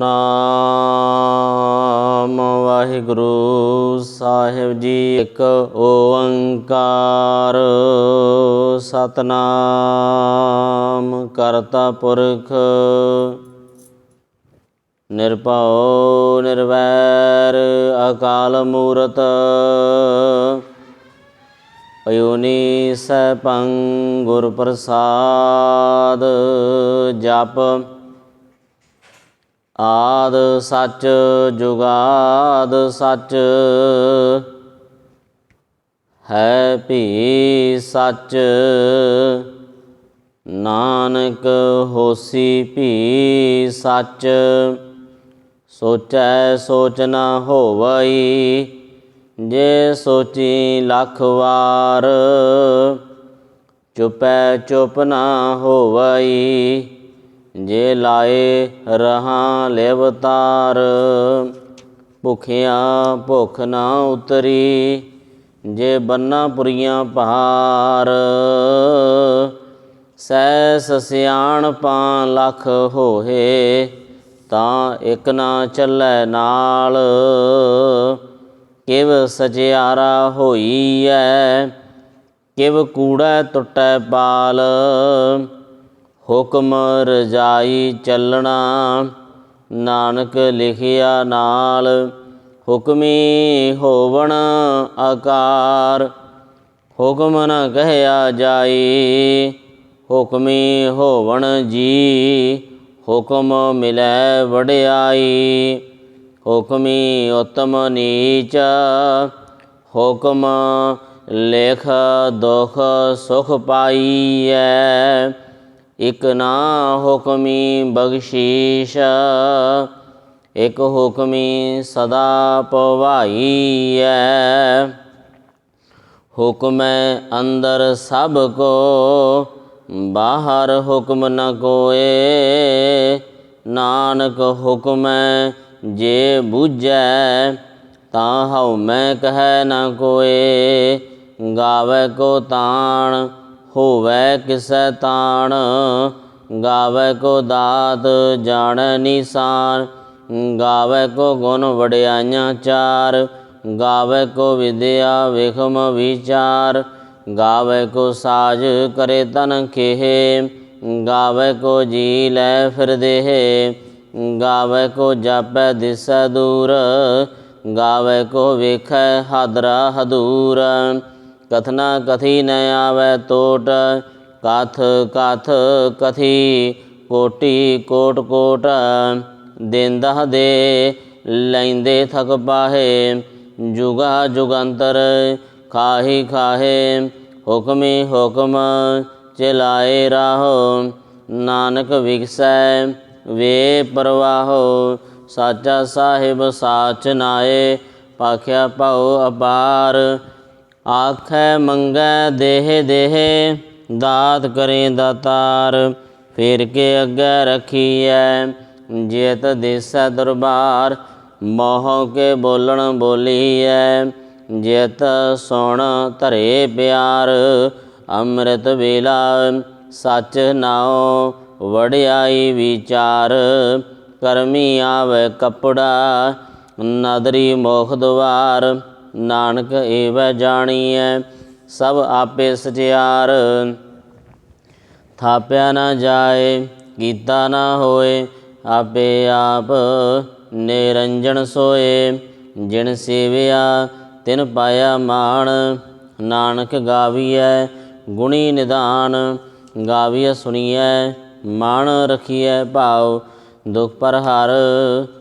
ਸਤਨਾਮ ਵਾਹਿਗੁਰੂ ਸਾਹਿਬ ਜੀ। ਇੱਕ ਓੰਕਾਰ ਸਤਨਾਮ ਕਰਤਾ ਪੁਰਖ ਨਿਰਭਉ ਨਿਰਵੈਰ ਅਕਾਲ ਮੂਰਤ ਅਯੋਨੀ ਸੈਭੰ ਗੁਰ ਪ੍ਰਸਾਦ। ਜਪ ਆਦ ਸੱਚ ਜੁਗਾਦ ਸੱਚ ਹੈ ਭੀ ਸੱਚ। ਨਾਨਕ ਹੋਸੀ ਭੀ ਸੱਚ। ਸੋਚੈ ਸੋਚ ਨ ਹੋਵਈ ਜੇ ਸੋਚੀ ਲੱਖ ਵਾਰ। ਚੁਪੈ ਚੁਪ ਨ ਹੋਵਈ ਜੇ ਲਾਏ ਰਹਾਂ ਲਿਵਤਾਰ। ਭੁਖਿਆਂ ਭੁੱਖ ਨ ਉਤਰੀ ਜੇ ਬੰਨਾ ਪੁਰੀਆਂ ਭਾਰ। ਸਹਿਸ ਸਿਆਣਪਾਂ ਲੱਖ ਹੋਏ ਤਾਂ ਇੱਕ ਨਾ ਚੱਲੈ ਨਾਲ। ਕਿਵ ਸਚਿਆਰਾ ਹੋਈਐ ਕਿਵ ਕੂੜੈ ਟੁੱਟੈ ਪਾਲ। ਹੁਕਮ ਰਜਾਈ ਚੱਲਣਾ ਨਾਨਕ ਲਿਖਿਆ ਨਾਲ। ਹੁਕਮੀ ਹੋਵਣ ਆਕਾਰ ਹੁਕਮ ਨ ਕਹਿਆ ਜਾਈ। ਹੁਕਮੀ ਹੋਵਣ ਜੀ ਹੁਕਮ ਮਿਲੈ ਵਡਿਆਈ। ਹੁਕਮੀ ਉਤਮ ਨੀਚ ਹੁਕਮ ਲਿਖ ਦੁਖ ਸੁਖ ਪਾਈਐ। ਇਕ ਨਾ ਹੁਕਮੀ ਬਖਸ਼ੀਸ਼ ਇਕ ਹੁਕਮੀ ਸਦਾ ਭਵਾਈਐ। ਹੁਕਮੈ ਅੰਦਰ ਸਭ ਕੋ ਬਾਹਰ ਹੁਕਮ ਨ ਕੋਇ। ਨਾਨਕ ਹੁਕਮੈ ਜੇ ਬੁਝੈ ਤਾਂ ਹਉਮੈ ਕਹਿ ਨ ਕੋਇ। ਗਾਵੈ ਕੋ ਤਾਣ ਹੋਵੈ ਕਿਸੈ ਤਾਣ। ਗਾਵੈ ਕੋ ਦਾਤ ਜਾਣੈ ਨੀਸਾਨ। ਗਾਵੈ ਕੋ ਗੁਣ ਵਡਿਆਈਆਂ ਚਾਰ। ਗਾਵੈ ਕੋ ਵਿਦਿਆ ਵਿਖਮ ਵਿਚਾਰ। ਗਾਵੈ ਕੋ ਸਾਜ ਕਰੇ ਤਨ ਖੇਹ। ਗਾਵੈ ਕੋ ਜੀ ਲੈ ਫਿਰ ਦੇਹ। ਗਾਵੈ ਕੋ ਜਾਪੈ ਦਿਸੈ ਦੂਰ। ਗਾਵੈ ਕੋ ਵੇਖੈ ਹਾਦਰਾ ਹਦੂਰ। ਕਥਨਾ ਕਥੀ ਨ ਆਵੈ ਟੋਟ ਕਥ ਕਥ ਕਥੀ ਕੋਟੀ ਕੋਟ ਕੋਟ। ਦੇਂਦਾ ਦੇ ਲੈਂਦੇ ਥਕ ਪਾਹੇ। ਜੁਗਾ ਜੁਗੰਤਰ ਖਾਹੀ ਖਾਹੇ। ਹੁਕਮੀ ਹੁਕਮ ਚਲਾਏ ਰਾਹੋ। ਨਾਨਕ ਵਿਗਸੈ ਵੇ ਪ੍ਰਵਾਹੋ। ਸਾਚਾ ਸਾਹਿਬ ਸਾਚ ਨਾਏ ਭਾਖਿਆ ਭਉ ਅਪਾਰ। ਆਖੈ ਮੰਗੈ ਦੇਹ ਦੇਹ ਦਾਤ ਕਰੇ ਦਾਤਾਰ। ਫੇਰ ਕੇ ਅੱਗੇ ਰੱਖੀਐ ਜੇਤ ਦਿਸੈ ਦਰਬਾਰ। ਮੋਹ ਕੇ ਬੋਲਣ ਬੋਲੀਐ ਜਿਤ ਸੁਣ ਧਰੇ ਪਿਆਰ। ਅੰਮ੍ਰਿਤ ਵੇਲਾ ਸੱਚ ਨਾਉ ਵਡਿਆਈ ਵਿਚਾਰ। ਕਰਮੀ ਆਵੈ ਕੱਪੜਾ ਨਦਰੀ ਮੁਖ ਦੁਆਰ। ਨਾਨਕ ਏਵੈ ਜਾਣੀਐ ਸਭ ਆਪੇ ਸਚਿਆਰ। ਥਾਪਿਆ ਨ ਜਾਏ ਕੀਤਾ ਨ ਹੋਏ ਆਪੇ ਆਪ ਨਿਰੰਜਨ ਸੋਏ। ਜਿਨ ਸੇਵਿਆ ਤਿਨ ਪਾਇਆ ਮਾਣ। ਨਾਨਕ ਗਾਵੀਐ ਗੁਣੀ ਨਿਧਾਨ। ਗਾਵੀਐ ਸੁਣੀਐ ਮਨ ਰਖੀਐ ਭਾਉ। ਦੁਖ ਪਰ ਹਰ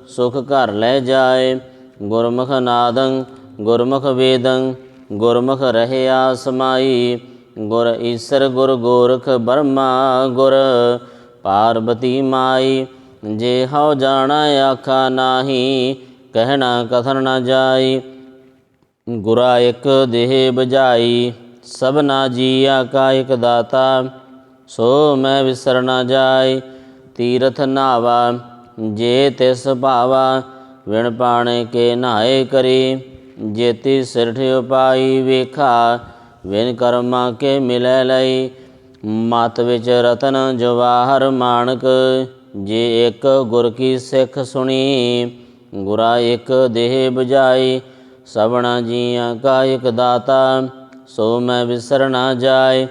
ਸੁਖ ਘਰ ਲੈ ਜਾਏ। ਗੁਰਮੁਖ ਨਾਦੰ ਗੁਰਮੁਖ ਵੇਦੰ ਗੁਰਮੁਖ ਰਹਿਆ ਸਮਾਈ। ਗੁਰ ਈਸਰ ਗੁਰ ਗੋਰਖ ਬਰਮਾ ਗੁਰ ਪਾਰਬਤੀ ਮਾਈ। ਜੇ ਹਉ ਜਾਣਾ ਆਖਾ ਨਾਹੀ ਕਹਿਣਾ ਕਥਨ ਨ ਜਾਈ। ਗੁਰਾ ਇਕ ਦੇਹ ਬੁਝਾਈ ਸਭਨਾ ਜੀਆ ਕਾ ਇਕ ਦਾਤਾ। ਸੋ ਮੈਂ ਵਿਸਰ ਨ ਜਾਈ ਤੀਰਥ ਨਾਵਾ ਜੇ ਤਿਸ ਭਾਵਾ। ਵਿਣ ਪਾਣੇ ਕੇ ਨਹਾਏ ਕਰੀ ਜੇਤੀ ਸਿਰਠ ਉਪਾਈ। ਵੇਖਾ ਵਿਨ ਕਰਮਾ ਕੇ ਮਿਲੈ ਲਈ। ਮਤ ਵਿੱਚ ਰਤਨ ਜਵਾਹਰ ਮਾਣਕ ਜੇ ਇੱਕ ਗੁਰ ਕੀ ਸਿੱਖ ਸੁਣੀ। ਗੁਰਾ ਇੱਕ ਦੇਹ 부ਝਾਈ, ਸਭਨਾ ਜੀਆਂ ਕਾ ਇੱਕ ਦਾਤਾ। ਸੋ ਮੈਂ ਵਿਸਰ ਨਾ ਜਾਏ।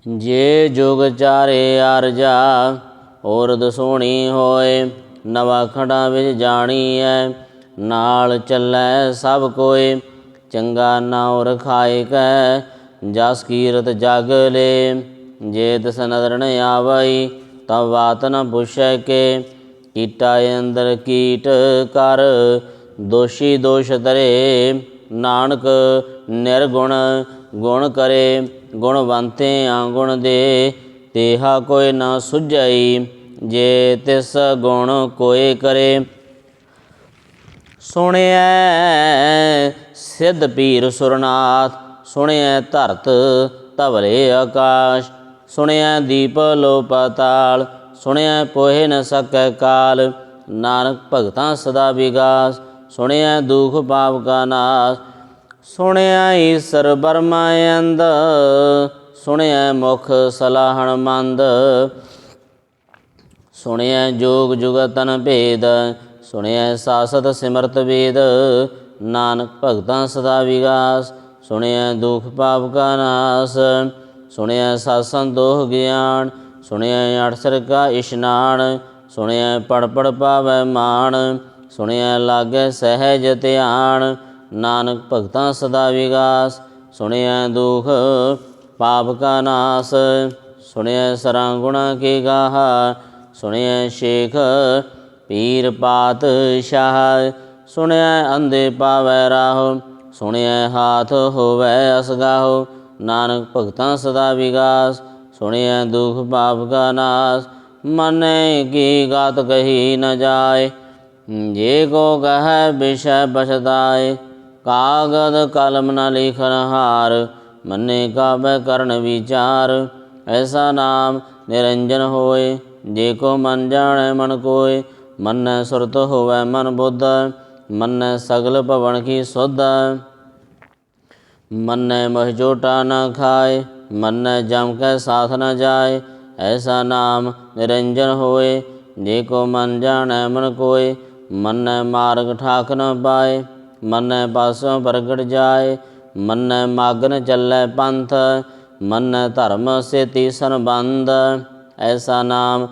ਜੇ ਜੁਗ ਚਾਰੇ ਆਰਜਾ, ਔਰਦ ਸੋਹਣੀ ਹੋਏ। ਨਵਾ ਖੰਡਾਂ ਵਿੱਚ ਜਾਣੀਐ, ਨਾਲ ਚੱਲੈ ਸਭ ਕੋਏ। ਚੰਗਾ ਨਾਉ ਰਖਾਇ ਕੈ, ਜਸ ਕੀਰਤ ਜਗ ਲੇ। ਜੇ ਤਿਸ ਨਦਰ ਨ ਆਵਈ, ਤਾਂ ਬਾਤ ਨ ਪੁੱਛੈ ਕੇ। ਕੀਟਾ ਅੰਦਰ ਕੀਟ ਕਰ, ਦੋਸ਼ੀ ਦੋਸ਼ ਧਰੇ। ਨਾਨਕ ਨਿਰਗੁਣ ਗੁਣ ਕਰੇ, ਗੁਣਵੰਤਿਆਂ ਗੁਣ ਦੇ। ਤੇਹਾ ਕੋਈ ਨਾ ਸੁਝਈ, ਜੇ ਤਿਸ ਗੁਣ ਕੋਇ ਕਰੇ। ਸੁਣਿਐ ਸਿੱਧ ਪੀਰ ਸੁਰਨਾਥ, ਸੁਣਿਐ ਧਰਤ ਧਵਲੇ ਆਕਾਸ਼। ਸੁਣਿਐ ਦੀਪ ਲੋ ਪਾਤਾਲ, ਸੁਣਿਐ ਪੋਹਿ ਨ ਸਕੈ ਕਾਲ। ਨਾਨਕ ਭਗਤਾਂ ਸਦਾ ਵਿਗਾਸ, ਸੁਣਿਐ ਦੁਖ ਪਾਪ ਕਾ ਨਾਸ। ਸੁਣਿਐ ਈਸਰ ਬਰਮਾ ਅੰਦ, ਸੁਣਿਐ ਮੁਖ ਸਲਾਹਣ ਮੰਦ। ਸੁਣਿਐ ਜੋਗ ਜੁਗਤ ਤਨ ਭੇਦ, ਸੁਣਿਐ ਸਾਸਤ ਸਿਮਰਤ ਵੇਦ। ਨਾਨਕ ਭਗਤਾਂ ਸਦਾ ਵਿਗਾਸ, ਸੁਣਿਐ ਦੁਖ ਪਾਪ ਕਾ ਨਾਸ। ਸੁਣਿਐ ਸਤ ਸੰਤੋਖ ਗਿਆਨ, ਸੁਣਿਐ ਅਠਸਰ ਕਾ ਇਸ਼ਨਾਨ। ਸੁਣਿਐ ਪੜ ਪੜ ਪਾਵੈ ਮਾਨ, ਸੁਣਿਐ ਲਾਗੈ ਸਹਿਜ ਧਿਆਨ। ਨਾਨਕ ਭਗਤਾਂ ਸਦਾ ਵਿਗਾਸ, ਸੁਣਿਐ ਦੁਖ ਪਾਪ ਕਾ ਨਾਸ। ਸੁਣਿਐ ਸਰਾਂ ਗੁਣਾ ਕੇ ਗਾਹਾ, ਸੁਣਿਐ ਸ਼ੇਖ ਪੀਰ ਪਾਤਸ਼ਾਹ। ਸੁਣਿਐ ਅੰਧੇ ਪਾਵੈ ਰਾਹੁ, ਸੁਣਿਐ ਹਾਥ ਹੋਵੈ ਅਸਗਾਹੁ। ਨਾਨਕ ਭਗਤਾਂ ਸਦਾ ਵਿਗਾਸ, ਸੁਣਿਐ ਦੁਖ ਪਾਪ ਕਾ ਨਾਸ। ਮਨੈ ਕੀ ਗਾਤ ਕਹੀ ਨ ਜਾਏ, ਜੇ ਕੋ ਕਹੈ ਵਿਸ਼ੈ ਪਛਤਾਏ। ਕਾਗਦ ਕਲਮ ਨ ਲਿਖਨ ਹਾਰ, ਮੰਨੇ ਕਾਬੈ ਕਰਨ ਵਿਚਾਰ। ਐਸਾ ਨਾਮ ਨਿਰੰਜਨ ਹੋਏ, ਜੇ ਕੋ ਮਨ ਜਾਣੈ ਮਨ ਕੋਇ। ਮੰਨੈ ਸੁਰਤ ਹੋਵੈ ਮਨ ਬੁੱਧ, ਮੰਨੈ ਸਗਲ ਭਵਨ ਕੀ ਸੁਧ। ਮੰਨੈ ਮਹਿ ਝੋਟਾ ਨ ਖਾਏ, ਮੰਨੈ ਜਮ ਕੈ ਸਾਥ ਨ ਜਾਏ। ਐਸਾ ਨਾਮ ਨਿਰੰਜਨ ਹੋਏ, ਜੇ ਕੋ ਮਨ ਜਾਣੈ ਮਨ ਕੋਇ। ਮੰਨੈ ਮਾਰਗ ਠਾਕ ਨ ਪਾਏ, ਮੰਨੈ ਪਾਸੋਂ ਪ੍ਰਗਟ ਜਾਏ। ਮੰਨੈ ਮਾਗਨ ਚੱਲੈ ਪੰਥ, ਮੰਨੈ ਧਰਮ ਸੇਤੀ ਸੰਬੰਧ। ਐਸਾ ਨਾਮ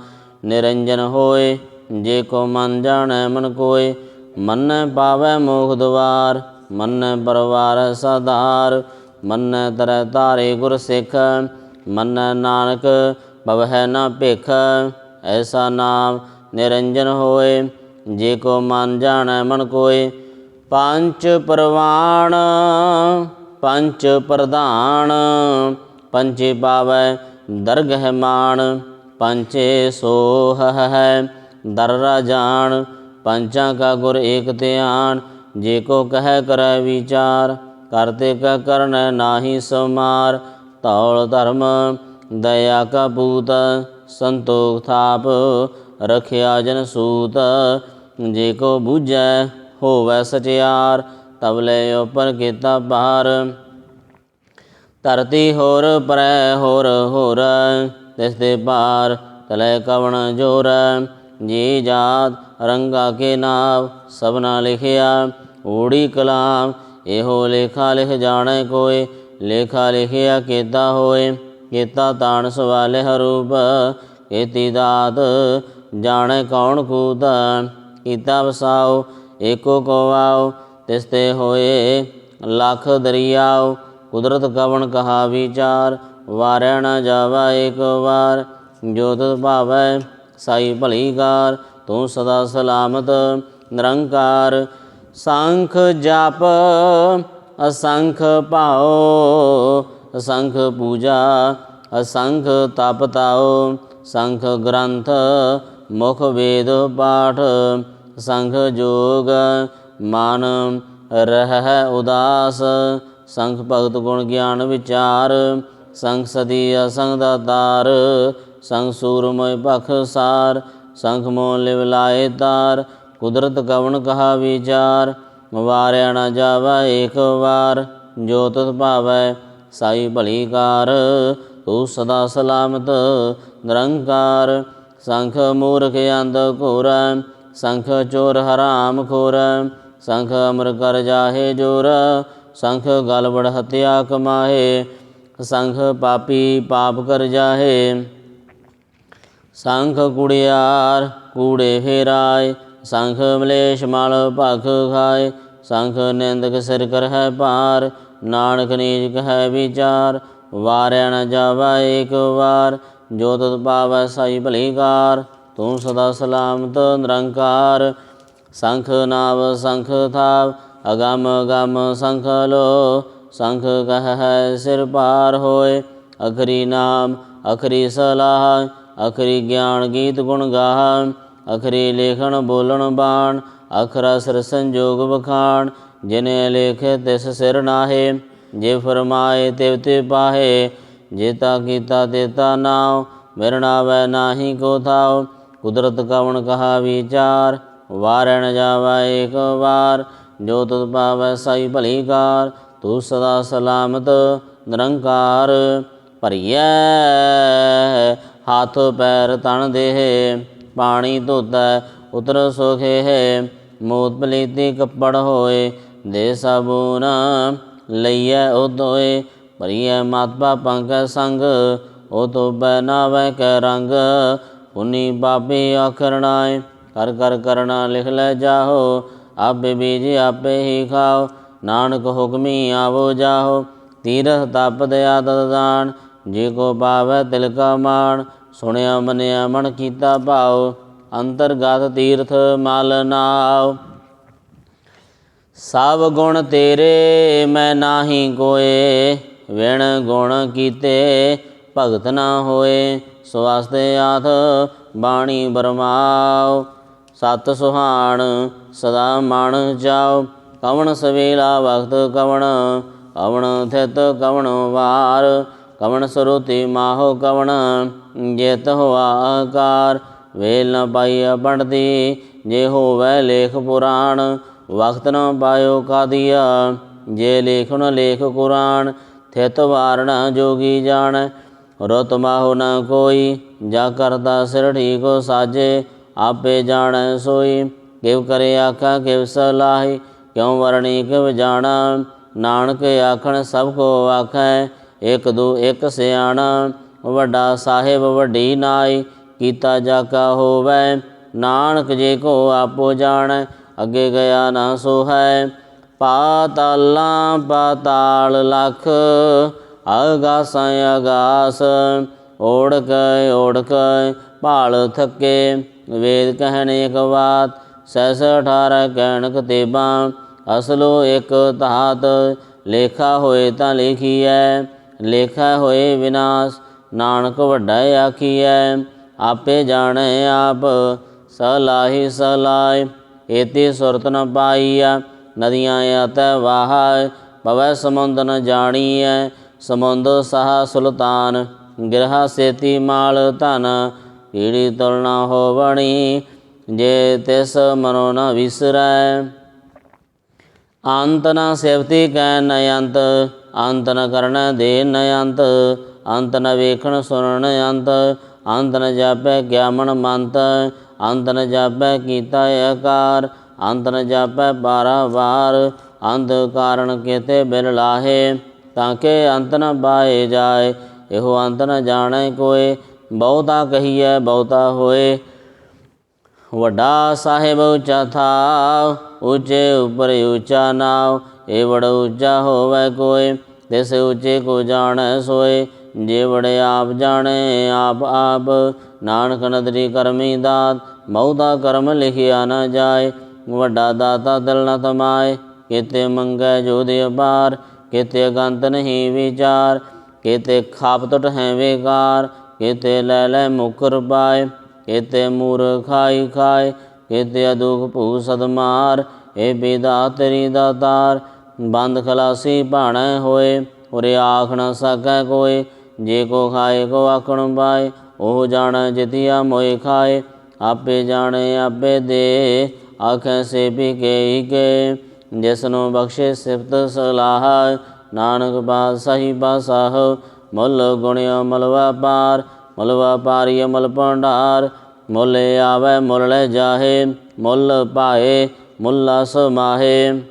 ਨਿਰੰਜਨ ਹੋਏ, ਜੇ ਕੋ ਮਨ ਜਾਣੈ ਮਨ ਕੋਇ। ਮੰਨੈ ਪਾਵੈ ਮੋਖ ਦੁਆਰ, ਮੰਨੈ ਪਰਵਾਰੈ ਸਾਧਾਰ। ਮੰਨੈ ਤਰੈ ਤਾਰੇ ਗੁਰ ਸਿੱਖ, ਮੰਨੈ ਨਾਨਕ ਭਵਹਿ ਨ ਭਿਖ। ਐਸਾ ਨਾਮ ਨਿਰੰਜਨ ਹੋਏ, ਜੇ ਕੋ ਮਨ ਜਾਣੈ ਮਨ ਕੋਇ। ਪੰਚ ਪਰਵਾਣ ਪੰਚ ਪ੍ਰਧਾਨ, ਪੰਚੇ ਪਾਵੈ ਦਰਗਹਿ ਮਾਣ। ਪੰਚੇ ਸੋਹ ਹੈ ਦਰ ਰਾਜਾਨ, ਪੰਚਾਂ ਕਾ ਗੁਰ ਏਕ ਧਿਆਨ। ਜੇ ਕੋ ਕਹਿ ਕਰੈ ਵਿਚਾਰ, ਕਰਤੇ ਕਾ ਕਰਨੈ ਨਾਹੀ ਸਮਾਰ। ਧੌਲ ਧਰਮ ਦਇਆ ਕਾ ਪੂਤ, ਸੰਤੋਖ ਥਾਪ ਰਖਿਆ ਜਨ ਸੂਤ। ਜੇ ਕੋ ਬੂਝੈ ਹੋਵੈ ਸਚਿਆਰ, ਤਬਲੇ ਉਪਰ ਕੀਤਾ ਭਾਰ। ਧਰਤੀ ਹੋਰ ਪਰੈ ਹੋਰ ਹੋਰ, ਤਿਸ ਦੇ ਭਾਰ ਤਲੈ ਕਵਣ ਜੋਰ। ਜੀ ਜਾਤ ਰੰਗਾ ਕੇ ਨਾਮ, ਸਭਨਾ ਲਿਖਿਆ ਊੜੀ ਕਲਾਮ। ਇਹੋ ਲੇਖਾ ਲਿਖ ਜਾਣੈ ਕੋਇ, ਲੇਖਾ ਲਿਖਿਆ ਕੀਤਾ ਹੋਏ। ਕੀਤਾ ਤਾਣ ਸਵਾਲਿਹ ਰੂਪ, ਕੀਤੀ ਦਾਤ ਜਾਣੈ ਕੌਣ ਕੂਤ। ਕੀਤਾ ਵਸਾਉ ਏਕੋ ਕੋ ਆਉ, ਤਿਸ ਤੇ ਹੋਏ ਲੱਖ ਦਰਿਆਉ। ਕੁਦਰਤ ਕਵਣ ਕਹਾ ਵਿਚਾਰ, ਵਾਰਿਆ ਨ ਜਾਵਾ ਏਕ ਵਾਰ। ਜੋ ਤਿਸ ਭਾਵੈ ਸਾਈ ਭਲੀ ਕਾਰ, ਤੂੰ ਸਦਾ ਸਲਾਮਤ ਨਿਰੰਕਾਰ। ਸੰਖ ਜਪ ਅਸੰਖ ਭਾਉ, ਅਸੰਖ ਪੂਜਾ ਅਸੰਖ ਤਪ ਤਾਉ। ਸੰਖ ਗ੍ਰੰਥ ਮੁਖ ਵੇਦ ਪਾਠ, ਸੰਖ ਜੋਗ ਮਨ ਰਹਿ ਉਦਾਸ। ਸੰਖ ਭਗਤ ਗੁਣ ਗਿਆਨ ਵਿਚਾਰ, ਸੰਖ ਸਦੀ ਅਸੰਖ ਦਾਤਾਰ। ਸੰਖ ਸੂਰਮਿ ਭਖ ਸਾਰ, ਸੰਖ ਮੋਹ ਲਿਵ ਲਾਏ ਤਾਰ। ਕੁਦਰਤ ਕਵਣ ਕਹਾ ਵਿਚਾਰ, ਵਾਰਿਆ ਨ ਜਾਵਾ ਏਕ ਵਾਰ। ਜੋ ਤਿਸ ਭਾਵੈ ਸਾਈ ਭਲੀ ਕਾਰ, ਤੂੰ ਸਦਾ ਸਲਾਮਤ ਨਿਰੰਕਾਰ। ਸੰਖ ਮੂਰਖ ਅੰਧ ਘੋਰ, ਸੰਖ ਚੋਰ ਹਰਾਮ ਖੋਰ, ਸੰਖ ਅਮਰ ਕਰ ਜਾਹੇ ਜੋਰ, ਸੰਖ ਗਲਬੜ ਹਤਿਆ ਕਮਾਹੇ, ਸੰਖ ਪਾਪੀ ਪਾਪ ਕਰ ਜਾਹੇ, ਸੰਖ ਕੁੜਿਆਰ ਕੂੜੇ ਫੇਰਾਏ, ਸੰਖ ਮਲੇਸ਼ ਮਲ ਭਖ ਖਾਏ, ਸੰਖ ਨਿੰਦਕ ਸਿਰ ਕਰ ਹੈ ਭਾਰ, ਨਾਨਕ ਨੀਚ ਕਹੈ ਵਿਚਾਰ, ਵਾਰਿਆ ਨ ਜਾਵੈ ਏਕ ਵਾਰ, ਜੋ ਤੁਧ ਪਾਵੈ ਸਾਈ ਭਲੀ ਕਾਰ, ਤੂੰ ਸਦਾ ਸਲਾਮਤ ਨਿਰੰਕਾਰ। ਸੰਖ ਨਾਵ ਸੰਖ ਥਾਵ ਅਗਮ ਅਗਮ ਸੰਖ ਲੋ, ਸੰਖ ਕਹੈ ਸਿਰ ਪਾਰ ਹੋਏ, ਅਖਰੀ ਨਾਮ ਅਖਰੀ ਸਲਾਹ, ਅਖਰੀ ਗਿਆਨ ਗੀਤ ਗੁਣ ਗਾਹ, ਅਖਰੀ ਲੇਖਣ ਬੋਲਣ ਬਾਣ, ਅਖਰਾ ਸਿਰ ਸੰਜੋਗ ਵਖਾਣ, ਜਿਨੇ ਲੇਖੇ ਤਿਸ ਸਿਰ ਨਾਹੇ, ਜੇ ਫਰਮਾਏ ਤਿਵ ਤਿਵ ਪਾਹੇ, ਜੇਤਾ ਕੀਤਾ ਤੇਤਾ ਨਾਉ, ਮਿਰਣਾਵੈ ਨਾਹੀ ਕੋ ਥਾਉ, ਕੁਦਰਤ ਕਵਣ ਕਹਾ ਵਿਚਾਰ, ਵਾਰੈ ਨ ਜਾਵੈ ਏਕ ਵਾਰ, ਜੋ ਤੁਧ ਪਾਵੈ ਸਾਈ ਭਲੀ ਕਾਰ, ਤੂੰ ਸਦਾ ਸਲਾਮਤ ਨਿਰੰਕਾਰ। ਭਰੀਐ ਹੱਥ ਪੈਰ ਤਨ ਦੇਹ, ਪਾਣੀ ਧੋਤੈ ਉਤਰ ਸੋਖੇ, ਮੋਤ ਪਲੀਤੀ ਕੱਪੜ ਹੋਏ, ਦੇ ਸਾਬੂਨ ਲਈਐ ਉਹ ਧੋਏ, ਭਰੀਐ ਮਤ ਪਾਪਾਂ ਕੈ ਸੰਗ, ਉਹ ਧੋਬੈ ਨਾਵੈ ਕੈ ਰੰਗ, ਪੁੰਨੀ ਪਾਪੀ ਆਖਰ ਨਾਏ, ਕਰ ਕਰ ਕਰਨਾ ਲਿਖ ਲੈ ਜਾਹੋ, ਆਪੇ ਬੀਜ ਆਪੇ ਹੀ ਖਾਓ, ਨਾਨਕ ਹੁਕਮੀ ਆਵੋ ਜਾਹੋ, ਤੀਰਥ ਤਪ ਦਇਆ ਦਤ ਦਾਨ, ਜੇ ਕੋ ਪਾਵੈ ਤਿਲ ਕਾ ਮਾਣ, ਸੁਣਿਆ ਮੰਨਿਆ ਮਨ ਕੀਤਾ ਭਾਉ, ਅੰਤਰਗਤ ਤੀਰਥ ਮਲ ਨਾਉ। ਸਭ ਗੁਣ ਤੇਰੇ ਮੈਂ ਨਾਹੀ ਕੋਏ, ਵਿਣ ਗੁਣ ਕੀਤੇ ਭਗਤ ਨਾ ਹੋਏ, ਸਵਾਸਤੇ ਆਥ ਬਾਣੀ ਬਰਮਾਉ, ਸਤ ਸੁਹਾਣ ਸਦਾ ਮਨ ਜਾਉ, ਕਵਣ ਸਵੇਲਾ ਵਕਤ ਕਵਣ, ਕਵਣ ਥਿਤ ਕਵਣ ਵਾਰ, ਕਵਣ ਸਰੂਤੀ ਮਾਹੋ ਕਵਣ, ਜਿਤ ਹੋਆ ਆਕਾਰ, ਵੇਲ ਨ ਪਾਈਆ ਪੰਡਤੀ, ਜੇ ਹੋਵੈ ਲੇਖ ਪੁਰਾਣ, ਵਕਤ ਨ ਪਾਇਓ ਕਾਦੀਆ, ਜੇ ਲੇਖ ਨ ਲੇਖ ਕੁਰਾਨ, ਥਿਤ ਵਾਰ ਨ ਜੋਗੀ ਜਾਣੈ, ਰੁਤ ਮਾਹੋ ਨ ਕੋਈ, ਜਾ ਕਰਤਾ ਸਿਰ ਠੀਕੋ ਸਾਜੇ, ਆਪੇ ਜਾਣੈ ਸੋਈ, ਕਿਵ ਕਰੇ ਆਖਾ ਕਿਵ ਸਲਾਹੀ, ਕਿਉ ਵਰਣੀ ਕਿਵ ਜਾਣਾ, ਨਾਨਕ ਆਖਣ ਸਭ ਕੋ ਆਖੈ, ਇਕ ਦੂ ਇਕ ਸਿਆਣਾ, ਵੱਡਾ ਸਾਹਿਬ ਵੱਡੀ ਨਾਈ, ਕੀਤਾ ਜਾਕਾ ਹੋਵੈ, ਨਾਨਕ ਜੇ ਕੋ ਆਪੋ ਜਾਣੈ, ਅੱਗੇ ਗਿਆ ਨਾ ਸੋਹੈ, ਪਾਤਾਲਾਂ ਪਾਤਾਲ ਲਖ, ਆਗਾਸਾਂ ਆਗਾਸ, ਓੜਕ ਓੜਕ ਭਾਲ ਥੱਕੇ, ਵੇਦ ਕਹਿਣ ਇਕ ਬਾਤ, ਸਹਿਸ 18 ਕਹਿਣ ਕਤੇਬਾਂ, ਅਸਲੋ ਇਕ ਧਾਤ, ਲੇਖਾ ਹੋਏ ਤਾਂ ਲਿਖੀਐ, ਲੇਖਾ ਹੋਏ ਵਿਨਾਸ਼, ਨਾਨਕ ਵੱਡਾ ਆਖੀਐ, ਆਪੇ ਜਾਣੈ ਆਪ, ਸਲਾਹੀ ਸਲਾਹ, ਏਤੀ ਸੁਰਤ ਨ ਪਾਈਆ, ਨਦੀਆਂ ਅਤੈ ਵਾਹ, ਪਵੈ ਸਮੁੰਦ ਨ ਜਾਣੀਐ, ਸਮੁੰਦ ਸਾਹ ਸੁਲਤਾਨ, ਗਿਰਹਾ ਸੇਤੀ ਮਾਲ ਧਨ, ਕੀੜੀ ਤੁਲ ਨ ਹੋਵਣੀ, ਜੇ ਤਿਸ ਮਨੋ ਨ ਵਿਸਰੈ, ਅੰਤ ਨ ਸਿਵਤੀ ਕੈ ਨ ਅੰਤ, ਅੰਤ ਨ ਕਰਨ ਦੇ ਨ ਅੰਤ, ਅੰਤ ਨ ਵੇਖਣ ਸੁਣਨ ਅੰਤ, ਅੰਤ ਨ ਜਾਪੈ ਕਿਆ ਮਨ ਮੰਤ, ਅੰਤ ਨ ਜਾਪੈ ਕੀਤਾ ਆਕਾਰ, ਅੰਤ ਨ ਜਾਪੈ ਪਾਰਾਵਾਰ, ਅੰਤ ਕਾਰਨ ਕੇਤੇ ਬਿਲ ਲਾਹੇ, ਤਾਂ ਕਿ ਅੰਤ ਨ ਪਾਏ ਜਾਏ, ਇਹੋ ਅੰਤ ਨ ਜਾਣੈ ਕੋਏ, ਬਹੁਤਾ ਕਹੀਐ ਬਹੁਤਾ ਹੋਏ, ਵੱਡਾ ਸਾਹਿਬ ਉੱਚਾ ਥਾਵ, ਉੱਚੇ ਉੱਪਰ ਉੱਚਾ ਨਾਉ, ਇਹ ਬੜ ਉੱਚਾ ਹੋਵੈ ਕੋਏ, ਤਿਸ ਉੱਚੇ ਕੋ ਜਾਣੈ ਸੋਏ, ਜੇ ਬੜੇ ਆਪ ਜਾਣੇ ਆਪ ਆਪ, ਨਾਨਕ ਨਦਰੀ ਕਰਮੀ ਦਾਤ, ਬਹੁਤਾ ਕਰਮ ਲਿਖਿਆ ਨ ਜਾਏ, ਵੱਡਾ ਦਾਤਾ ਦਿਲ ਨ ਤਮਾਏ, ਕਿਤੇ ਮੰਗੈ ਜੋਧ ਅਪਾਰ, ਕਿਤੇ ਅਗੰਤ ਨਹੀਂ ਵਿਚਾਰ, ਕਿਤੇ ਖਾਪ ਟੁੱਟ ਹੈ ਵੇਕਾਰ, ਕਿਤੇ ਲੈ ਲੈ ਮੁਕਰ ਪਾਏ, ਕਿਤੇ ਮੂਰ ਖਾਈ ਖਾਏ, ਕਿਤੇ ਅਦੁਖ ਭੂ ਸਦਮਾਰ, ਇਹ ਬੇਦਾ ਤੇਰੀ ਦਾਤਾਰ, ਬੰਦ ਖਲਾਸੀ ਭਾਣੈ ਹੋਏ, ਉਰੇ ਆਖ ਨ ਸਕੈ ਕੋਏ, ਜੇ ਕੋ ਖਾਏ ਕੋ ਆਖਣ ਪਾਏ, ਉਹ ਜਾਣੈ ਜਿਤਿਆ ਮੋਏ ਖਾਏ, ਆਪੇ ਜਾਣੇ ਆਪੇ ਦੇ, ਆਖੈ ਸੇ ਵੀ ਕੇ ਕੇ, ਜਿਸਨੂੰ ਬਖਸ਼ੇ ਸਿਫਤ ਸਲਾਹ, ਨਾਨਕ ਪਾਤਸ਼ਾਹੀ ਪਾਤਸ਼ਾਹ, ਮੁੱਲ ਗੁਣਿਆ ਮਲ ਵਪਾਰ, ਮਲ ਵਪਾਰੀ ਅਮਲ ਭੰਡਾਰ, ਮੁੱਲ ਆਵੈ ਮੁੱਲ ਲੈ ਜਾਹੇ, ਮੁੱਲ ਪਾਏ ਮੁੱਲਾ ਸਮਾਹੇ।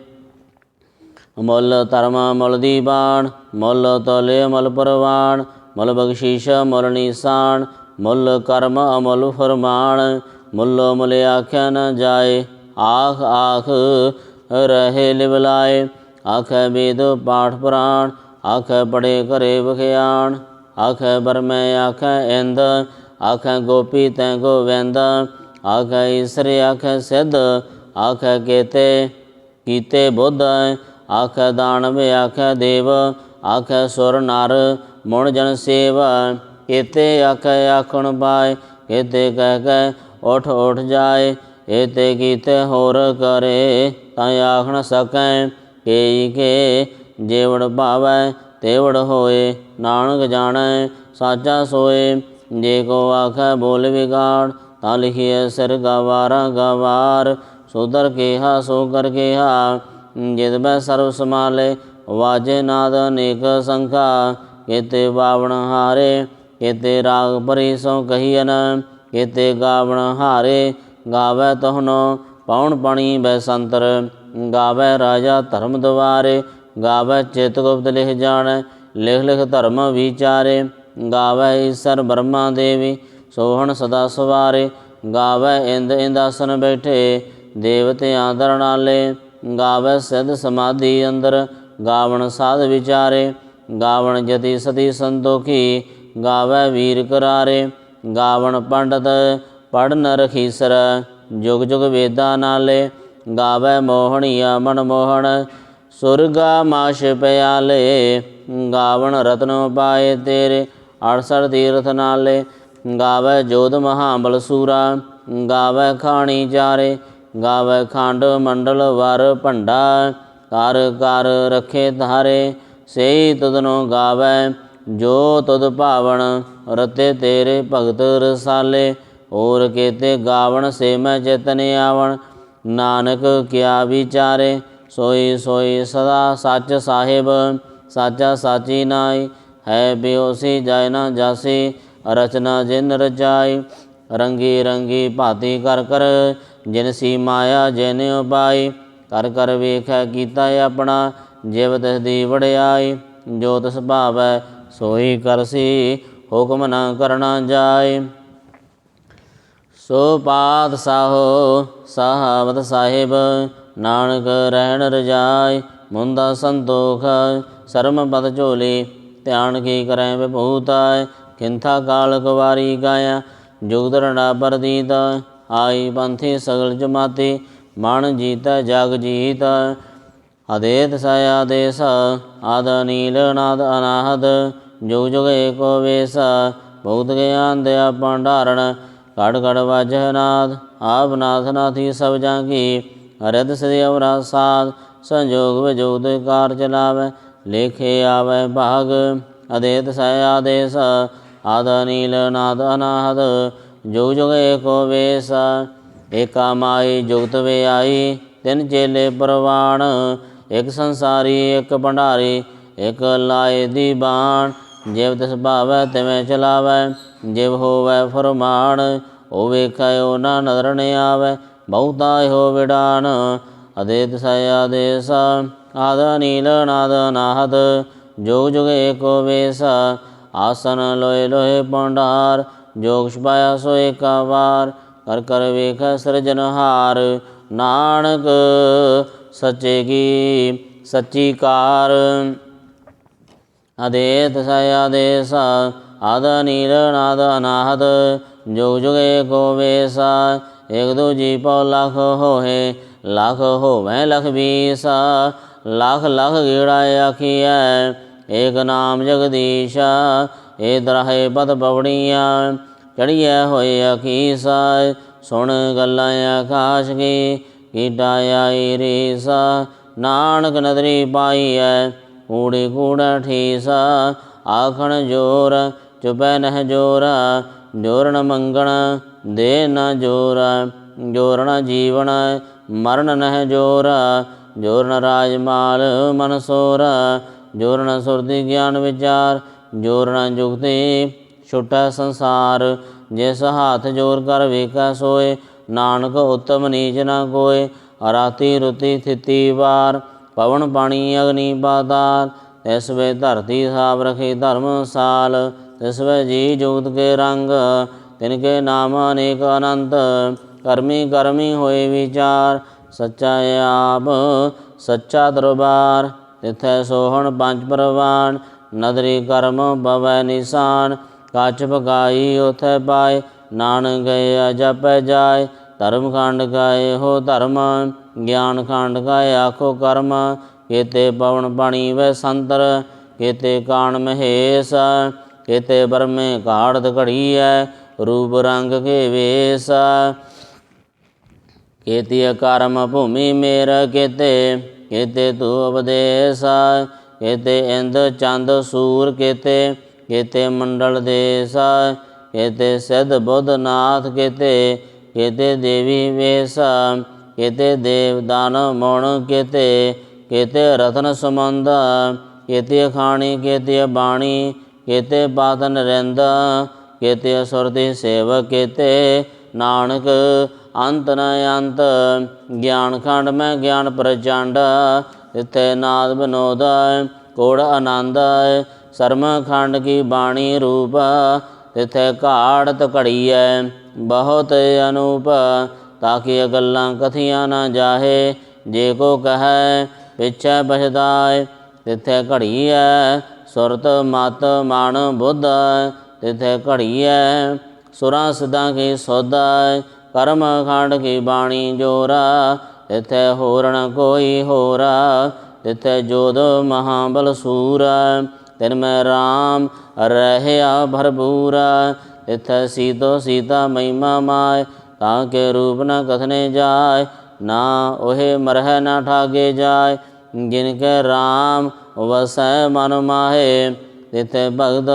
ਮੁੱਲ ਧਰਮ ਮੁੱਲ ਦੀਵਾਨ, ਮੁੱਲ ਤੋਲੇ ਮੁੱਲ ਪ੍ਰਵਾਨ, ਮੁੱਲ ਬਖਸ਼ੀਸ਼ ਮੁੱਲ ਨੀਸਾਨ, ਮੁੱਲ ਕਰਮ ਅਮੁੱਲ ਫਰਮਾਨ। ਮੁੱਲੋ ਮੁੱਲ ਆਖਿਆ ਨ ਜਾਏ, ਆਖ ਆਖ ਰਹੇ ਲਿਵਲਾਏ। ਆਖੈ ਵੇਦ ਪਾਠ ਪੁਰਾਣ, ਆਖੈ ਪੜ੍ਹੇ ਘਰੇ ਵਖਿਆਣ। ਆਖੈ ਬਰਮੈ ਆਖੈ ਇੰਦ, ਆਖੈ ਗੋਪੀ ਤੈ ਗੋਵਿੰਦ। ਆਖੈ ਈਸਰ ਆਖੈ ਸਿੱਧ, ਆਖੈ ਕੀਤੇ ਬੁੱਧ। ਆਖੈ ਦਾਨਵ ਆਖੈ ਦੇਵ, ਆਖੈ ਸੁਰ ਨਰ ਮੁਣ ਜਨ ਸੇਵ। ਕੇਤੇ ਆਖੈ ਆਖਣ ਪਾਏ, ਕੇਤੇ ਕਹਿ ਕੈ ਉਠ ਉਠ ਜਾਏ। ਏਤੇ ਕੀਤੇ ਹੋਰ ਕਰੇ, ਤਾਂ ਆਖ ਨ ਸਕੈ। ਕੇਈ ਕੇ ਜੇਵੜ ਭਾਵੈ ਤੇਵੜ ਹੋਏ, ਨਾਨਕ ਜਾਣੈ ਸਾਚਾ ਸੋਏ। ਜੇ ਕੋ ਆਖੈ ਬੋਲ ਵਿਗਾੜ, ਤਾਂ ਲਿਖੀਐ ਸਿਰ ਗਵਾਰਾ ਗਵਾਰ। ਸੁਧਰ ਕੇਹਾ ਸੋ ਕਰ ਕੇਹਾ, ਜਿਤ ਬੈ ਸਰਬ ਸਮਾਲੇ। ਵਾਜੇ ਨਾਦ ਅਨੇਕ ਸੰਖਾ, ਕੇਤੇ ਬਾਵਣ ਹਾਰੇ। ਕੇਤੇ ਰਾਗ ਭਰੀ ਸੋ ਕਹੀਐਨ, ਕੇਤੇ ਗਾਵਣ ਹਾਰੇ। ਗਾਵੈ ਤਹਨੋ ਪਉਣ ਪਣੀ ਬੈਸੰਤਰ, ਗਾਵੈ ਰਾਜਾ ਧਰਮ ਦੁਆਰੇ। ਗਾਵੈ ਚਿਤ ਗੁਪਤ ਲਿਖ ਜਾਣੈ, ਲਿਖ ਲਿਖ ਧਰਮ ਵਿਚਾਰੇ। ਗਾਵੈ ਈਸਰ ਬਰਮਾ ਦੇਵੀ, ਸੋਹਣ ਸਦਾ ਸਵਾਰੇ। ਗਾਵੈ ਇੰਦ ਇੰਦਾਸਨ ਬੈਠੇ, ਦੇਵਤਿਆਂ ਦਰਨਾਲੇ। ਗਾਵੈ ਸਿੱਧ ਸਮਾਧੀ ਅੰਦਰ, ਗਾਵਣ ਸਾਧ ਵਿਚਾਰੇ। ਗਾਵਣ ਜਤੀ ਸਤੀ ਸੰਤੋਖੀ, ਗਾਵੈ ਵੀਰ ਕਰਾਰੇ। ਗਾਵਣ ਪੰਡਤ ਪੜ੍ਹ ਰਖੀਸਰ, ਜੁਗ ਜੁਗ ਵੇਦਾਂ ਨਾਲੇ। ਗਾਵੈ ਮੋਹਣੀਆ ਮਨ ਮੋਹਣ, ਸੁਰਗਾ ਮਾਸ਼ ਪਿਆਲੇ। ਗਾਵਣ ਰਤਨ ਪਾਏ ਤੇਰੇ, 68 ਤੀਰਥ ਨਾਲੇ। ਗਾਵੈ ਜੋਧ ਮਹਾਬਲ ਸੂਰਾ, ਗਾਵੈ ਖਾਣੀ ਚਾਰੇ। ਗਾਵੈ ਖੰਡ ਮੰਡਲ ਵਰ ਭੰਡਾ, ਕਰ ਕਰ ਰੱਖੇ ਧਾਰੇ। ਸਈ ਤੁਧਨੋ ਗਾਵੈ ਜੋ ਤੁਧ ਭਾਵਣ, ਰਤੇ ਤੇਰੇ ਭਗਤ ਰਸਾਲੇ। ਹੋਰ ਕੇਤੇ ਗਾਵਣ ਸੇ ਮੈਂ ਚੇਤਨ ਆਵਣ, ਨਾਨਕ ਕਿਆ ਵਿਚਾਰੇ। ਸੋਈ ਸੋਈ ਸਦਾ ਸੱਚ ਸਾਹਿਬ, ਸਾਚਾ ਸਾਚੀ ਨਾਈ। ਹੈ ਬਿਓਸੀ ਜਾਇ ਨਾ ਜਾਸੀ, ਰਚਨਾ ਜਿਨ ਰਚਾਈ। ਰੰਗੀ ਰੰਗੀ ਭਾਤੀ ਕਰ ਕਰ, ਜਿਨ ਸੀ ਮਾਇਆ ਜਿਨ ਉਪਾਈ। ਕਰ ਕਰ ਵੇਖੈ ਕੀਤਾ ਆਪਣਾ, ਜਿਵ ਤਿਸ ਦੀ ਵਡਿਆਈ। ਜੋ ਤਿਸ ਭਾਵੈ ਸੋਈ ਕਰਸੀ, ਹੁਕਮ ਨ ਕਰਨਾ ਜਾਏ। ਸੋ ਪਾਤਸ਼ਾਹੋ ਸਾਹਵਤ ਸਾਹਿਬ, ਨਾਨਕ ਰਹਿਣ ਰਜਾਈ। ਮੁੰਦਾ ਸੰਤੋਖ ਸਰਮ ਪਦ ਝੋਲੀ, ਧਿਆਨ ਕੀ ਕਰੈ ਵਿਭੂਤੈ। ਖਿੰਥਾ ਕਾਲ ਕੁਵਾਰੀ ਗਾਇਆ, ਜੁਗ ਧਰਣਾ ਪ੍ਰਤੀਤ। ਆਈ ਪੰਥੀ ਸਗਲ ਜਮਾਤੀ, ਮਨ ਜੀਤੈ ਜਗ ਜੀਤ। ਅਦੇਤ ਸੈ ਆਦੇਸ, ਆਦ ਨੀਲ ਨਾਦ ਅਨਾਹਦ। ਜੁਗ ਜੁਗ ਏਕੋ ਵੇਸ, ਬਹੁਤ ਗਿਆਨ ਦਿਆ ਭੰਡਾਰਣ। ਘੜ ਘੜ ਵਾਜਹਿ ਨਾਦ, ਆਪ ਨਾਥ ਨਾਥੀ ਸਭ ਜਾਂਗੀ। ਰਿਦ ਸਿਧਿ ਅਵਰਾ ਸਾਧ, ਸੰਜੋਗ ਵਿਜੋਗ ਤੇ ਕਾਰ ਚਲਾਵੈ। ਲੇਖੇ ਆਵੈ ਭਾਗ, ਅਦੇਤ ਸੈ ਆਦੇਸ, ਆਦ ਨੀਲ ਨਾਦ ਅਨਾਹਦ। ਜੁਗ ਜੁਗ ਏਕੋ ਵੇਸ, ਏਕਾ ਮਾਈ ਜੁਗਤ ਵਿਆਈ। ਤਿੰਨ ਚੇਲੇ ਪ੍ਰਵਾਨ, ਇੱਕ ਸੰਸਾਰੀ ਇੱਕ ਭੰਡਾਰੀ। ਇੱਕ ਲਾਏ ਦੀਵਾਨ, ਜਿਵ ਤਿਸ ਭਾਵੈ ਤਿਵੇਂ ਚਲਾਵੈ। ਜਿਵ ਹੋਵੈ ਫਰਮਾਨ, ਉਹ ਵੇਖੈ ਉਹ ਨਾ ਨਦਰ ਨ ਆਵੈ। ਬਹੁਤਾ ਇਹੋ ਵਿਡਾਨ, ਅਦੇਤ ਸੈ ਆਦੇਸ, ਆਦ ਨੀਲ ਨਾਦ ਅਨਾਹਦ। ਜੁਗ ਜੁਗ ਏਕੋ ਵੇਸ, ਆਸਨ ਲੋਏ ਲੋਏ ਭੰਡਾਰ। ਜੋਗ ਛਪਾਇਆ ਸੋ ਏਕਾ ਵਾਰ, ਕਰ ਕਰ ਵੇਖੈ ਸਿਰਜਨਹਾਰ। ਨਾਨਕ ਸੱਚੇ ਕੀ ਸੱਚੀ ਕਾਰ। ਅਦੇਤ ਸੈ ਆਦੇਸ, ਆਦ ਨੀਲ ਨਾਦ ਅਨਾਹਦ। ਜੁਗ ਜੁਗ ਏਕੋ ਵੇਸ, ਏਕ ਦੂਜੀ ਪਉ ਲਖ ਹੋਏ। ਲਖ ਹੋਵੈ ਲਖ ਬੀਸ, ਲਖ ਲਖ ਗੇੜਾ ਆਖੀਐ। ਏਕ ਨਾਮ ਜਗਦੀਸ਼, ਏ ਦਰਾਹੇ ਪਦ ਪਵੜੀਆਂ। ਚੜ੍ਹੀਐ ਹੋਏ ਅਖੀਸ, ਸੁਣ ਗੱਲਾਂ ਆਕਾਸ਼ ਕੀ। ਕੀਟਾ ਆਈ ਰੀਸ, ਨਾਨਕ ਨਦਰੀ ਪਾਈਐ। ਕੂੜੀ ਕੂੜਾ ਠੀਸ, ਆਖਣ ਜੋਰ ਚੁਪੈ ਨਹਿ ਜੋਰ। ਜੋਰ ਨ ਮੰਗਣ ਦੇ ਨ ਜੋਰ, ਜੋਰ ਨ ਜੀਵਨ ਮਰਨ ਨਹਿ ਜੋਰ। ਜੋਰ ਨ ਰਾਜ ਮਾਲ ਮਨ ਸੋਰ, ਜੋਰ ਨ ਸੁਰਤੀ ਗਿਆਨ ਵਿਚਾਰ। ਜੋਰ ਨ ਜੁਗਤੀ ਛੁਟੈ ਸੰਸਾਰ, ਜਿਸ ਹੱਥ ਜੋਰ ਕਰ ਵੇਖੈ ਸੋਏ। ਨਾਨਕ ਉਤਮ ਨੀਚ ਨਾ ਕੋਏ। ਰਾਤੀ ਰੁਤੀ ਥਿਤੀ ਵਾਰ, ਪਵਨ ਪਾਣੀ ਅਗਨੀ ਪਾਤਾਲ। ਤਿਸ ਵੇ ਧਰਤੀ ਸਾਬ ਰਖੇ ਧਰਮਸਾਲ। ਤਿਸ ਵੇ ਜੀ ਜੁਗਤ ਕੇ ਰੰਗ, ਤਿਨਕੇ ਨਾਮ ਅਨੇਕ ਅਨੰਤ। ਕਰਮੀ ਕਰਮੀ ਹੋਏ ਵਿਚਾਰ, ਸੱਚਾ ਆਪ ਸੱਚਾ ਦਰਬਾਰ। ਤਿਥੈ ਸੋਹਣ ਪੰਜ ਪ੍ਰਵਾਨ, ਨਦਰੀ ਕਰਮ ਪਵੈ ਨਿਸ਼ਾਨ। ਕੱਛ ਪਕਾਈ ਉਥੈ ਪਾਏ, ਨਾਨਕ ਗਏ ਜਪੈ ਜਾਏ। ਧਰਮ ਖੰਡ ਕਾ ਇਹੋ ਧਰਮ, ਗਿਆਨ ਖੰਡ ਕਾ ਆਖੋ ਕਰਮ। ਕੇਤੇ ਪਵਨ ਪਾਣੀ ਵੈ ਸੰਤਰ, ਕੇਤੇ ਕਾਣ ਮਹੇਸ਼। ਕੇਤੇ ਬਰਮੇ ਘਾੜਤ ਘੜੀਐ, ਰੂਪ ਰੰਗ ਕੇ ਵੇਸ। ਕੇਤੀ ਕਰਮ ਭੂਮੀ ਮੇਰ ਕੇਤੇ, ਕੇਤੇ ਤੂ ਉਪਦੇਸ। ਕੇਤੇ ਇੰਦ ਚੰਦ ਸੂਰ ਕੇਤੇ, ਕੇਤੇ ਮੰਡਲ ਦੇਸ। ਕੇਤੇ ਸਿੱਧ ਬੁੱਧ ਨਾਥ ਕੇਤੇ, ਕੇਤੇ ਦੇਵੀ ਵੇਸ। ਕੇਤੇ ਦੇਵ ਦਾਨ ਮੁਣ ਕੇਤੇ, ਕੇਤੇ ਰਤਨ ਸਮੰਦ। ਕੇਤੇ ਅਖਾਣੀ ਕੇਤੇ ਬਾਣੀ, ਕੇਤੇ ਪਾਤ ਨਰਿੰਦ। ਕੇਤੇ ਸੁਰਤੀ ਸੇਵਕ ਕੇਤੇ, ਨਾਨਕ ਅੰਤ ਨ ਅੰਤ। ਗਿਆਨ ਖੰਡ ਮੈਂ ਗਿਆਨ ਪ੍ਰਚੰਡ, ਤਿਥੈ ਨਾਦ ਵਿਨੋਦ ਕੋੜ ਆਨੰਦ। ਸਰਮ ਖੰਡ ਕੀ ਬਾਣੀ ਰੂਪ, ਤਿਥੈ ਘਾੜਤ ਘੜੀਐ ਬਹੁਤ ਅਨੂਪ। ਤਾਕੀਆਂ ਗੱਲਾਂ ਕਥੀਆਂ ਨਾ ਜਾਹੇ, ਜੇ ਕੋ ਕਹੈ ਪਿਛੈ ਪਛਤਾਏ। ਤਿਥੈ ਘੜੀਐ ਸੁਰਤ ਮਤ ਮਨ ਬੁੱਧ, ਤਿਥੈ ਘੜੀਐ ਸੁਰਾਂ ਸਿੱਧਾਂ ਕੀ ਸੁਧ। ਕਰਮ ਖੰਡ ਕੀ ਬਾਣੀ ਜੋਰ, ਤਿਥੈ ਹੋਰ ਨ ਕੋਈ ਹੋਰ। ਤਿਥੈ ਜੋਧ ਮਹਾਬਲ ਸੂਰ, ਤਿਨ ਮੈਂ ਰਾਮ ਰਹਿਆ ਭਰਪੂਰ। ਤਿਥੈ ਸੀਤੋ ਸੀਤਾ ਮਹਿਮਾ ਮਾਇ, ਤਾਂ ਕੇ ਰੂਪ ਨ ਕਥਨੇ ਜਾਏ। ਨਾ ਉਹੇ ਮਰਹਿ ਨਾ ਠਾਗੇ ਜਾਏ, ਜਿਨ ਕੇ ਰਾਮ ਵਸੈ ਮਨ ਮਾਹੇ। ਤਿਥੈ ਭਗਤ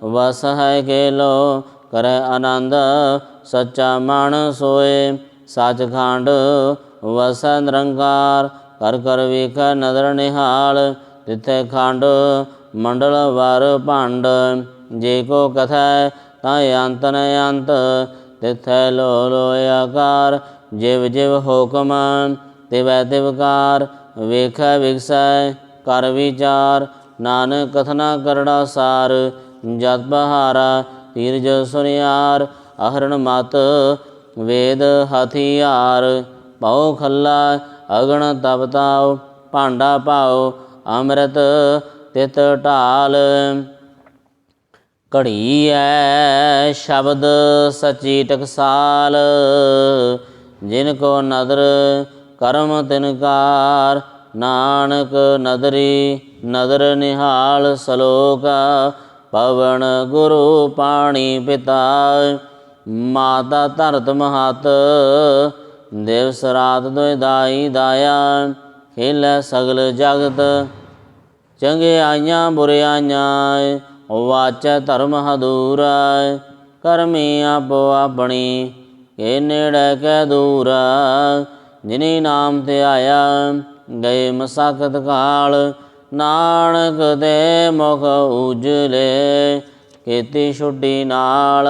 ਵਸ ਹੈ ਕੇਲੋ, ਕਰੈ ਆਨੰਦ ਸੱਚਾ ਮਨ ਸੋਏ। ਸੱਚਖੰਡ ਵਸੈ ਨਿਰੰਕਾਰ, ਕਰ ਕਰ ਵੇਖੈ ਨਦਰ ਨਿਹਾਲ। ਤਿਥੈ ਖੰਡ ਮੰਡਲ ਵਰ ਭੰਡ, ਜੇ ਕੋ ਕਥੈ ਤਾਂ ਅੰਤ ਨ ਅੰਤ। ਤਿਥੈ ਲੋ ਲੋ ਆਕਾਰ, ਜਿਵ ਜਿਵ ਹੁਕਮ ਤਿਵੈ ਤਿਵਕਾਰ। ਵੇਖੈ ਵਿਗਸੈ ਕਰ ਵਿਚਾਰ, ਨਾਨਕ ਕਥਨਾ ਕਰੜਾ ਸਾਰ। ਜਤ ਬਹਾਰਾ ਧੀਰਜ ਸੁਨਿਆਰ, ਅਹਰਣ ਮਤ ਵੇਦ ਹਥਿਆਰ। ਭਉ ਖੱਲਾ ਅਗਣ ਤਪ ਤਾਉ, ਭਾਂਡਾ ਭਾਉ ਅੰਮ੍ਰਿਤ ਤਿਤ ਢਾਲ। ਘੜੀਐ ਸ਼ਬਦ ਸਚੀ ਟਕਸਾਲ, ਜਿਨ ਕੋ ਨਦਰ ਕਰਮ ਤਿਨਕਾਰ। ਨਾਨਕ ਨਦਰੀ ਨਦਰ ਨਿਹਾਲ ਸਲੋਕ, ਪਵਨ ਗੁਰੂ ਪਾਣੀ ਪਿਤਾ। ਮਾਤਾ ਧਰਤ ਮਹਤ, ਦਿਵਸ ਰਾਤ ਦੁਇ ਦਾਈ ਦਾਇਆ। ਖੇਲੈ ਸਗਲ ਜਗਤ ਚੰਗਿਆਈਆਂ ਬੁਰਿਆਈਆਂ, ਵਾਚੈ ਧਰਮ ਹਦੂਰ। ਕਰਮੀ ਆਪੋ ਆਪਣੀ, ਕੇ ਨੇੜੇ ਕੈ ਦੂਰ। ਜਿਨੀ ਨਾਮ ਧਿਆਇਆ, ਗਏ ਮਸਕਤ ਕਾਲ। ਨਾਨਕ ਦੇ ਮੁਖ ਉਜਲੇ, ਕੀਤੀ ਛੁਟੀ ਨਾਲ।